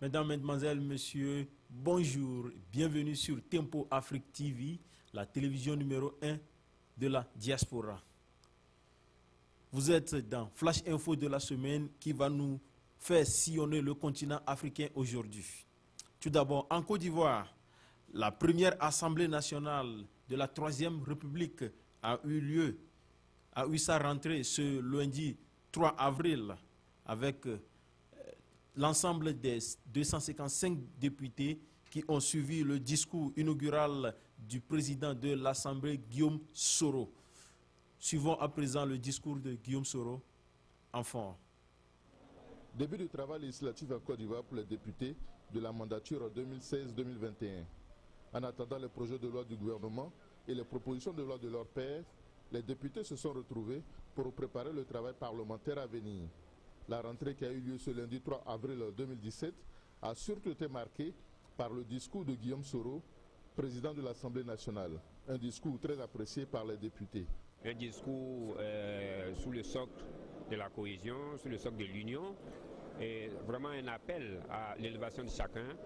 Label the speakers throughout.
Speaker 1: Mesdames, Mesdemoiselles, Messieurs, bonjour. Bienvenue sur Tempo Afrique TV, la télévision numéro 1 de la diaspora. Vous êtes dans Flash Info de la semaine qui va nous faire sillonner le continent africain aujourd'hui. Tout d'abord, en Côte d'Ivoire, la première Assemblée nationale de la Troisième République a eu sa rentrée ce lundi 3 avril avec l'ensemble des 255 députés qui ont suivi le discours inaugural du président de l'Assemblée, Guillaume Soro. Suivons à présent le discours de Guillaume Soro en fond.
Speaker 2: Début du travail législatif en Côte d'Ivoire pour les députés de la mandature 2016-2021. En attendant les projets de loi du gouvernement et les propositions de loi de leurs pairs, les députés se sont retrouvés pour préparer le travail parlementaire à venir. La rentrée qui a eu lieu ce lundi 3 avril 2017 a surtout été marquée par le discours de Guillaume Soro, président de l'Assemblée nationale. Un discours très apprécié par les députés.
Speaker 3: Un discours sous le socle de la cohésion, sous le socle de l'union, et vraiment un appel à l'élévation de chacun,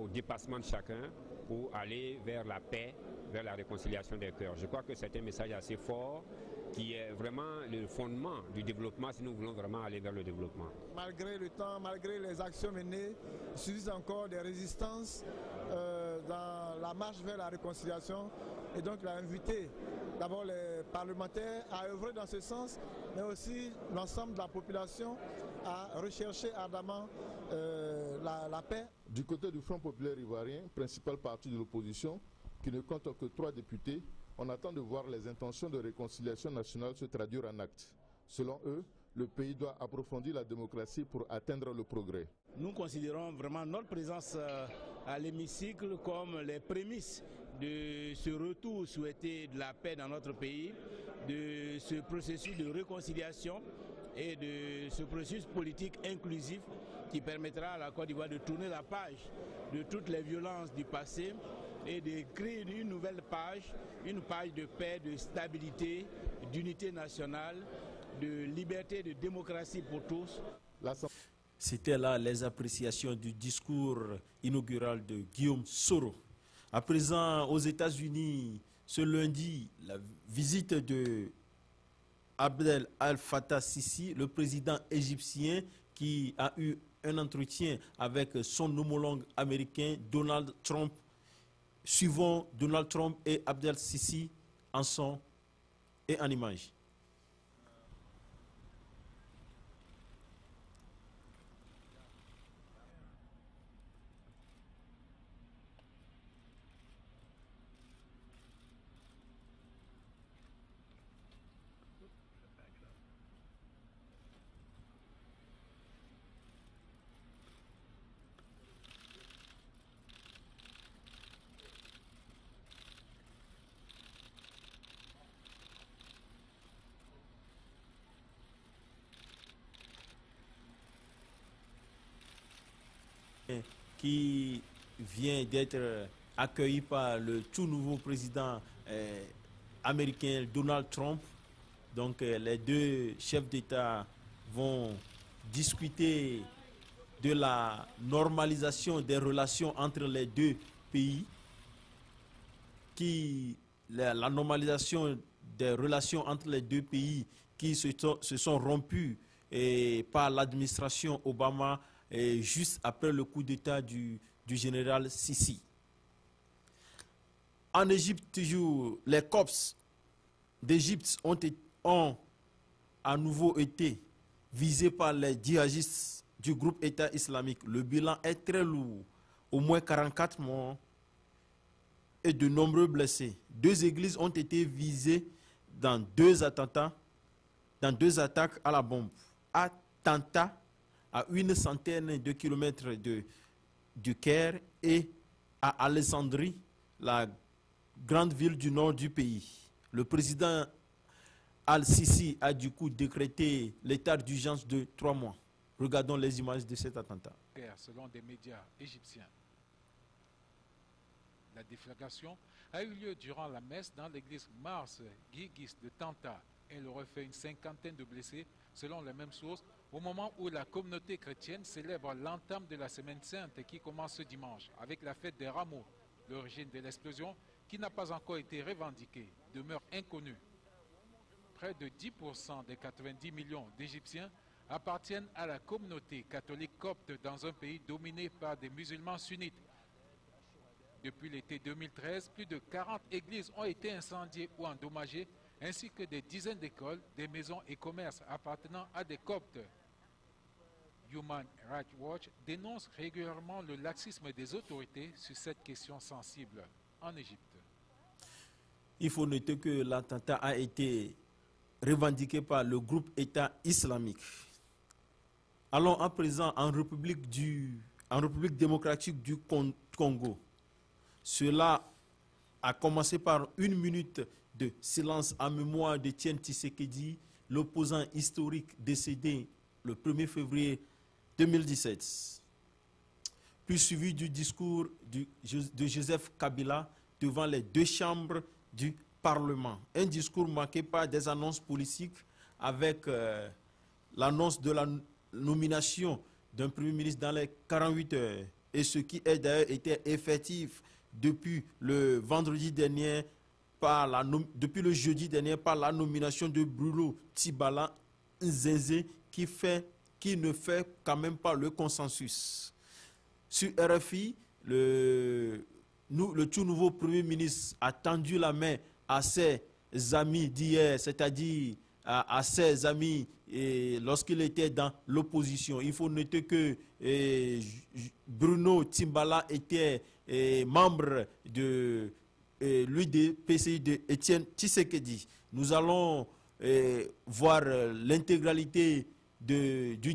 Speaker 3: au dépassement de chacun pour aller vers la paix, vers la réconciliation des cœurs. Je crois que c'est un message assez fort qui est vraiment le fondement du développement si nous voulons vraiment aller vers le développement.
Speaker 4: Malgré le temps, malgré les actions menées, il subsiste encore des résistances dans la marche vers la réconciliation. Et donc il a invité d'abord les parlementaires à œuvrer dans ce sens, mais aussi l'ensemble de la population à rechercher ardemment la paix.
Speaker 2: Du côté du Front populaire ivoirien, principal parti de l'opposition, qui ne compte que 3 députés, on attend de voir les intentions de réconciliation nationale se traduire en actes. Selon eux, le pays doit approfondir la démocratie pour atteindre le progrès.
Speaker 5: Nous considérons vraiment notre présence à l'hémicycle comme les prémices de ce retour souhaité de la paix dans notre pays, de ce processus de réconciliation et de ce processus politique inclusif qui permettra à la Côte d'Ivoire de tourner la page de toutes les violences du passé et de créer une nouvelle page, une page de paix, de stabilité, d'unité nationale, de liberté, de démocratie pour tous.
Speaker 1: C'était là les appréciations du discours inaugural de Guillaume Soro. À présent, aux États-Unis, ce lundi, la visite de Abdel Al-Fattah Sisi, le président égyptien qui a eu un entretien avec son homologue américain Donald Trump. Suivons Donald Trump et Abdel Sisi en son et en image. Qui vient d'être accueilli par le tout nouveau président américain Donald Trump. Donc les deux chefs d'État vont discuter de la normalisation des relations entre les deux pays, la normalisation des relations entre les deux pays qui se sont rompues par l'administration Obama juste après le coup d'État du général Sisi. En Égypte, toujours, les Coptes d'Égypte ont à nouveau été visés par les djihadistes du groupe État islamique. Le bilan est très lourd, au moins 44 morts et de nombreux blessés. 2 églises ont été visées dans 2 attentats, dans 2 attaques à la bombe. Attentats à une centaine de kilomètres du Caire et à Alexandrie, la grande ville du nord du pays. Le président Al-Sisi a du coup décrété l'état d'urgence de 3 mois. Regardons les images de cet attentat.
Speaker 6: Selon des médias égyptiens, la déflagration a eu lieu durant la messe dans l'église Mars Guigis de Tanta. Elle aurait fait une 50aine de blessés, selon les mêmes sources, au moment où la communauté chrétienne célèbre l'entame de la Semaine Sainte qui commence ce dimanche avec la fête des rameaux. L'origine de l'explosion, qui n'a pas encore été revendiquée, demeure inconnue. Près de 10% des 90 millions d'Égyptiens appartiennent à la communauté catholique copte dans un pays dominé par des musulmans sunnites. Depuis l'été 2013, plus de 40 églises ont été incendiées ou endommagées, ainsi que des dizaines d'écoles, des maisons et commerces appartenant à des coptes. Human Rights Watch dénonce régulièrement le laxisme des autorités sur cette question sensible en Égypte.
Speaker 1: Il faut noter que l'attentat a été revendiqué par le groupe État islamique. Allons à présent en République démocratique du Congo. Cela a commencé par 1 minute de silence en mémoire d'Étienne Tshisekedi, l'opposant historique décédé le 1er février 2017. Puis suivi du discours de Joseph Kabila devant les 2 chambres du Parlement. Un discours marqué par des annonces politiques avec l'annonce de la nomination d'un Premier ministre dans les 48 heures. Et ce qui est d'ailleurs été effectif depuis le vendredi dernier, depuis le jeudi dernier, par la nomination de Bruno Tibala Nzenze qui ne fait quand même pas le consensus. Sur RFI, le tout nouveau Premier ministre a tendu la main à ses amis d'hier, c'est-à-dire à ses amis lorsqu'il était dans l'opposition. Il faut noter que Bruno Timbala était membre de l'UDPCI de Étienne Tshisekedi. Nous allons voir l'intégralité du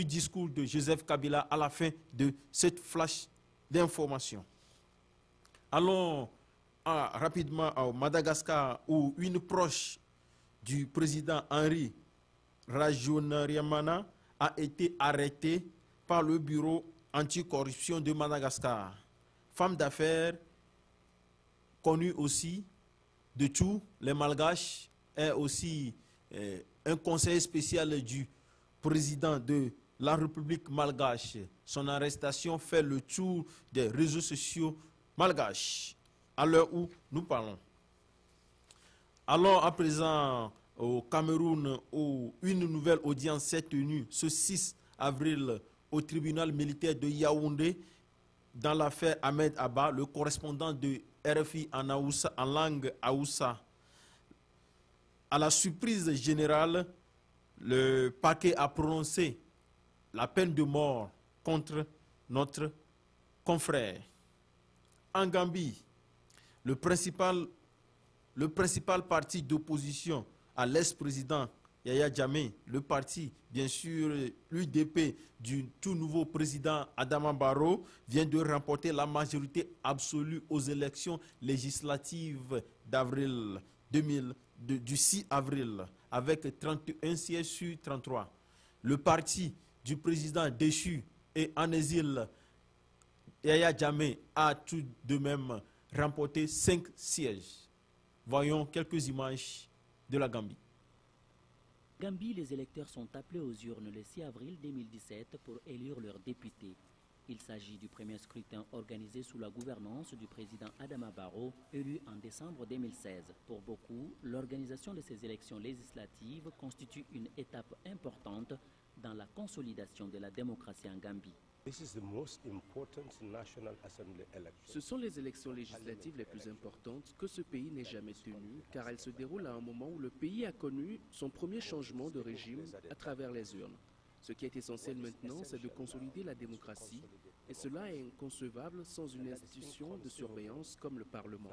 Speaker 1: discours de Joseph Kabila à la fin de cette flash d'information. Allons rapidement à Madagascar, où une proche du président Henri Rajoelinarimana a été arrêtée par le bureau anticorruption de Madagascar. Femme d'affaires connue aussi de tous les Malgaches, est aussi un conseiller spécial du président de la République malgache. Son arrestation fait le tour des réseaux sociaux malgaches à l'heure où nous parlons. Allons à présent au Cameroun, où une nouvelle audience s'est tenue ce 6 avril au tribunal militaire de Yaoundé dans l'affaire Ahmed Abba, le correspondant de RFI en langue Haoussa. À la surprise générale, le parquet a prononcé la peine de mort contre notre confrère. En Gambie, le principal parti d'opposition à l'ex-président Yaya Jammeh, le parti, bien sûr, l'UDP du tout nouveau président Adama Barrow, vient de remporter la majorité absolue aux élections législatives d'avril du 6 avril, avec 31 sièges sur 33. Le parti du président déchu et en exil, Yaya Jammeh, a tout de même remporté 5 sièges. Voyons quelques images de la Gambie.
Speaker 7: Gambie, les électeurs sont appelés aux urnes le 6 avril 2017 pour élire leurs députés. Il s'agit du premier scrutin organisé sous la gouvernance du président Adama Barrow, élu en décembre 2016. Pour beaucoup, l'organisation de ces élections législatives constitue une étape importante dans la consolidation de la démocratie en Gambie.
Speaker 8: Ce sont les élections législatives les plus importantes que ce pays n'ait jamais tenues, car elles se déroulent à un moment où le pays a connu son premier changement de régime à travers les urnes. Ce qui est essentiel maintenant, c'est de consolider la démocratie, et cela est inconcevable sans une institution de surveillance comme le Parlement.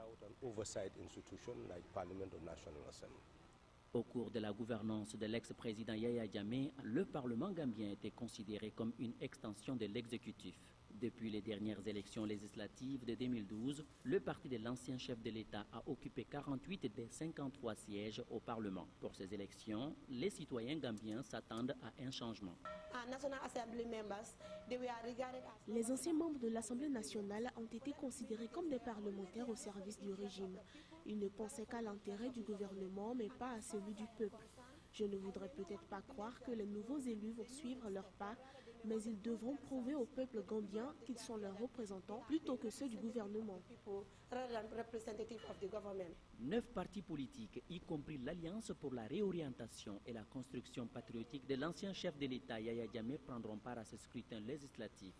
Speaker 7: Au cours de la gouvernance de l'ex-président Yaya Jammeh, le Parlement gambien était considéré comme une extension de l'exécutif. Depuis les dernières élections législatives de 2012, le parti de l'ancien chef de l'État a occupé 48 des 53 sièges au Parlement. Pour ces élections, les citoyens gambiens s'attendent à un changement.
Speaker 9: Les anciens membres de l'Assemblée nationale ont été considérés comme des parlementaires au service du régime. Ils ne pensaient qu'à l'intérêt du gouvernement, mais pas à celui du peuple. Je ne voudrais peut-être pas croire que les nouveaux élus vont suivre leurs pas, mais ils devront prouver au peuple gambien qu'ils sont leurs représentants plutôt que ceux du gouvernement.
Speaker 7: 9 partis politiques, y compris l'Alliance pour la réorientation et la construction patriotique de l'ancien chef de l'État Yaya Jammeh, prendront part à ce scrutin législatif.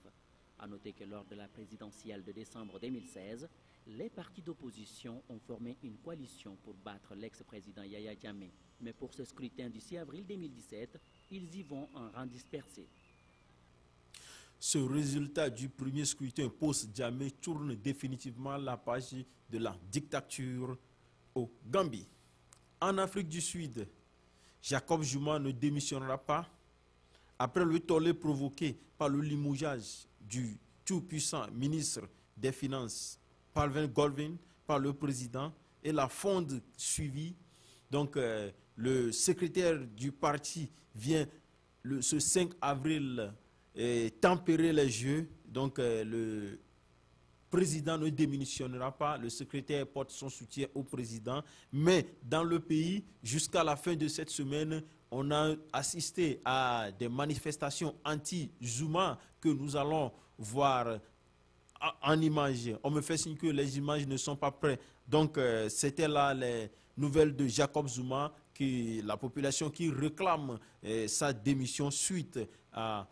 Speaker 7: A noter que lors de la présidentielle de décembre 2016, les partis d'opposition ont formé une coalition pour battre l'ex-président Yaya Jammeh. Mais pour ce scrutin du 6 avril 2017, ils y vont en rang dispersé.
Speaker 1: Ce résultat du premier scrutin post-Jammeh tourne définitivement la page de la dictature au Gambie. En Afrique du Sud, Jacob Zuma ne démissionnera pas. Après le tollé provoqué par le limogeage du tout-puissant ministre des Finances, Palvin Gordhan, par le président et la fronde suivie. Donc, le secrétaire du parti vient ce 5 avril tempérer les jeux. Donc, le président ne démissionnera pas. Le secrétaire porte son soutien au président. Mais dans le pays, jusqu'à la fin de cette semaine, on a assisté à des manifestations anti-Zuma que nous allons voir en images. On me fait signe que les images ne sont pas prêtes. Donc, c'était là les nouvelles de Jacob Zuma, la population qui réclame sa démission suite à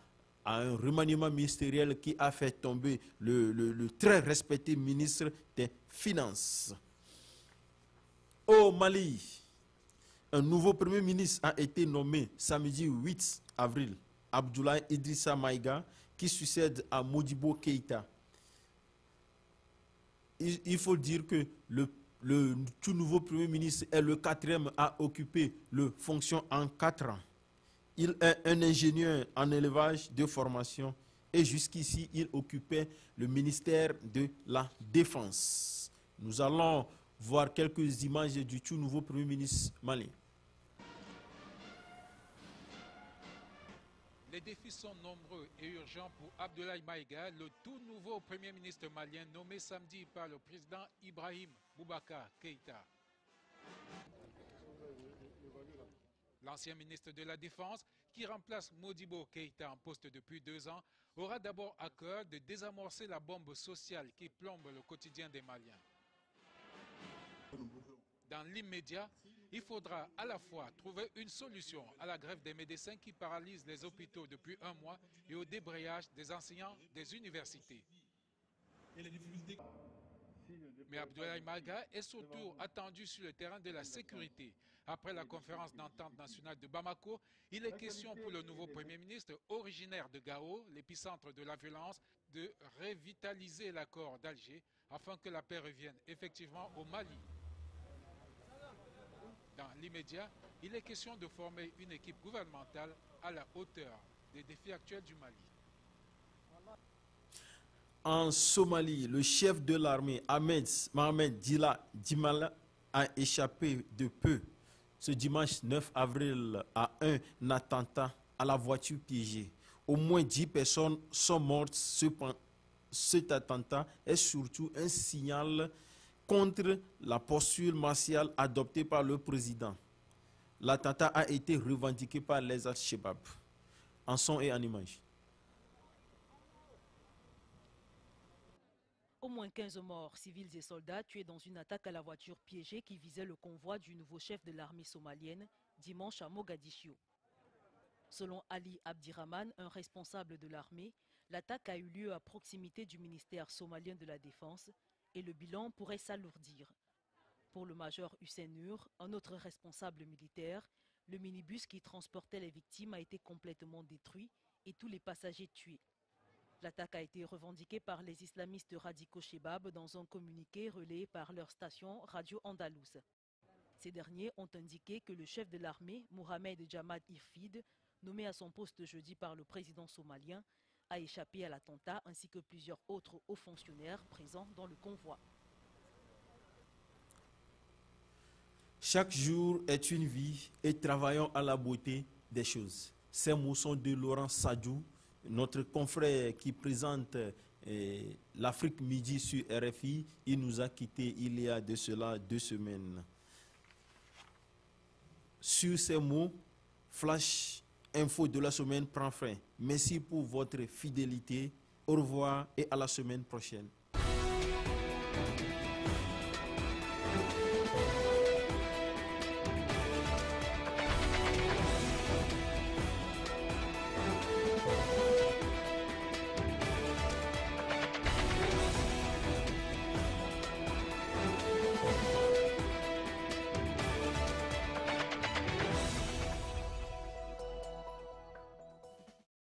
Speaker 1: un remaniement ministériel qui a fait tomber le très respecté ministre des Finances. Au Mali, un nouveau premier ministre a été nommé samedi 8 avril, Abdoulaye Idrissa Maïga, qui succède à Modibo Keïta. Il faut dire que le tout nouveau Premier ministre est le 4e à occuper la fonction en 4 ans. Il est un ingénieur en élevage de formation et jusqu'ici, il occupait le ministère de la Défense. Nous allons voir quelques images du tout nouveau Premier ministre malien.
Speaker 6: Les défis sont nombreux et urgents pour Abdoulaye Maïga, le tout nouveau Premier ministre malien nommé samedi par le président Ibrahim Boubacar Keïta. L'ancien ministre de la Défense, qui remplace Modibo Keïta en poste depuis 2 ans, aura d'abord à cœur de désamorcer la bombe sociale qui plombe le quotidien des Maliens. Dans l'immédiat, il faudra à la fois trouver une solution à la grève des médecins qui paralyse les hôpitaux depuis 1 mois et au débrayage des enseignants des universités. Mais Abdoulaye Maïga est surtout attendu sur le terrain de la sécurité. Après la conférence d'entente nationale de Bamako, il est question pour le nouveau Premier ministre, originaire de Gao, l'épicentre de la violence, de revitaliser l'accord d'Alger afin que la paix revienne effectivement au Mali. Dans l'immédiat, il est question de former une équipe gouvernementale à la hauteur des défis actuels du Mali.
Speaker 1: En Somalie, le chef de l'armée, Mohamed Djimala, a échappé de peu ce dimanche 9 avril à un attentat à la voiture piégée. Au moins 10 personnes sont mortes. Cet attentat est surtout un signal contre la posture martiale adoptée par le président. L'attentat a été revendiqué par les Al-Shabaab. En son et en image.
Speaker 10: Au moins 15 morts, civils et soldats tués dans une attaque à la voiture piégée qui visait le convoi du nouveau chef de l'armée somalienne dimanche à Mogadiscio. Selon Ali Abdirahman, un responsable de l'armée, l'attaque a eu lieu à proximité du ministère somalien de la Défense et le bilan pourrait s'alourdir. Pour le major Hussein Nur, un autre responsable militaire, le minibus qui transportait les victimes a été complètement détruit et tous les passagers tués. L'attaque a été revendiquée par les islamistes radicaux Shebab dans un communiqué relayé par leur station Radio Andalouse. Ces derniers ont indiqué que le chef de l'armée, Mohamed Jamad Irfid, nommé à son poste jeudi par le président somalien, a échappé à l'attentat ainsi que plusieurs autres hauts fonctionnaires présents dans le convoi.
Speaker 1: Chaque jour est une vie et travaillons à la beauté des choses. Ces mots sont de Laurent Sadou, notre confrère qui présente l'Afrique Midi sur RFI. Il nous a quittés il y a de cela 2 semaines. Sur ces mots, Flash Info de la semaine prend fin. Merci pour votre fidélité. Au revoir et à la semaine prochaine.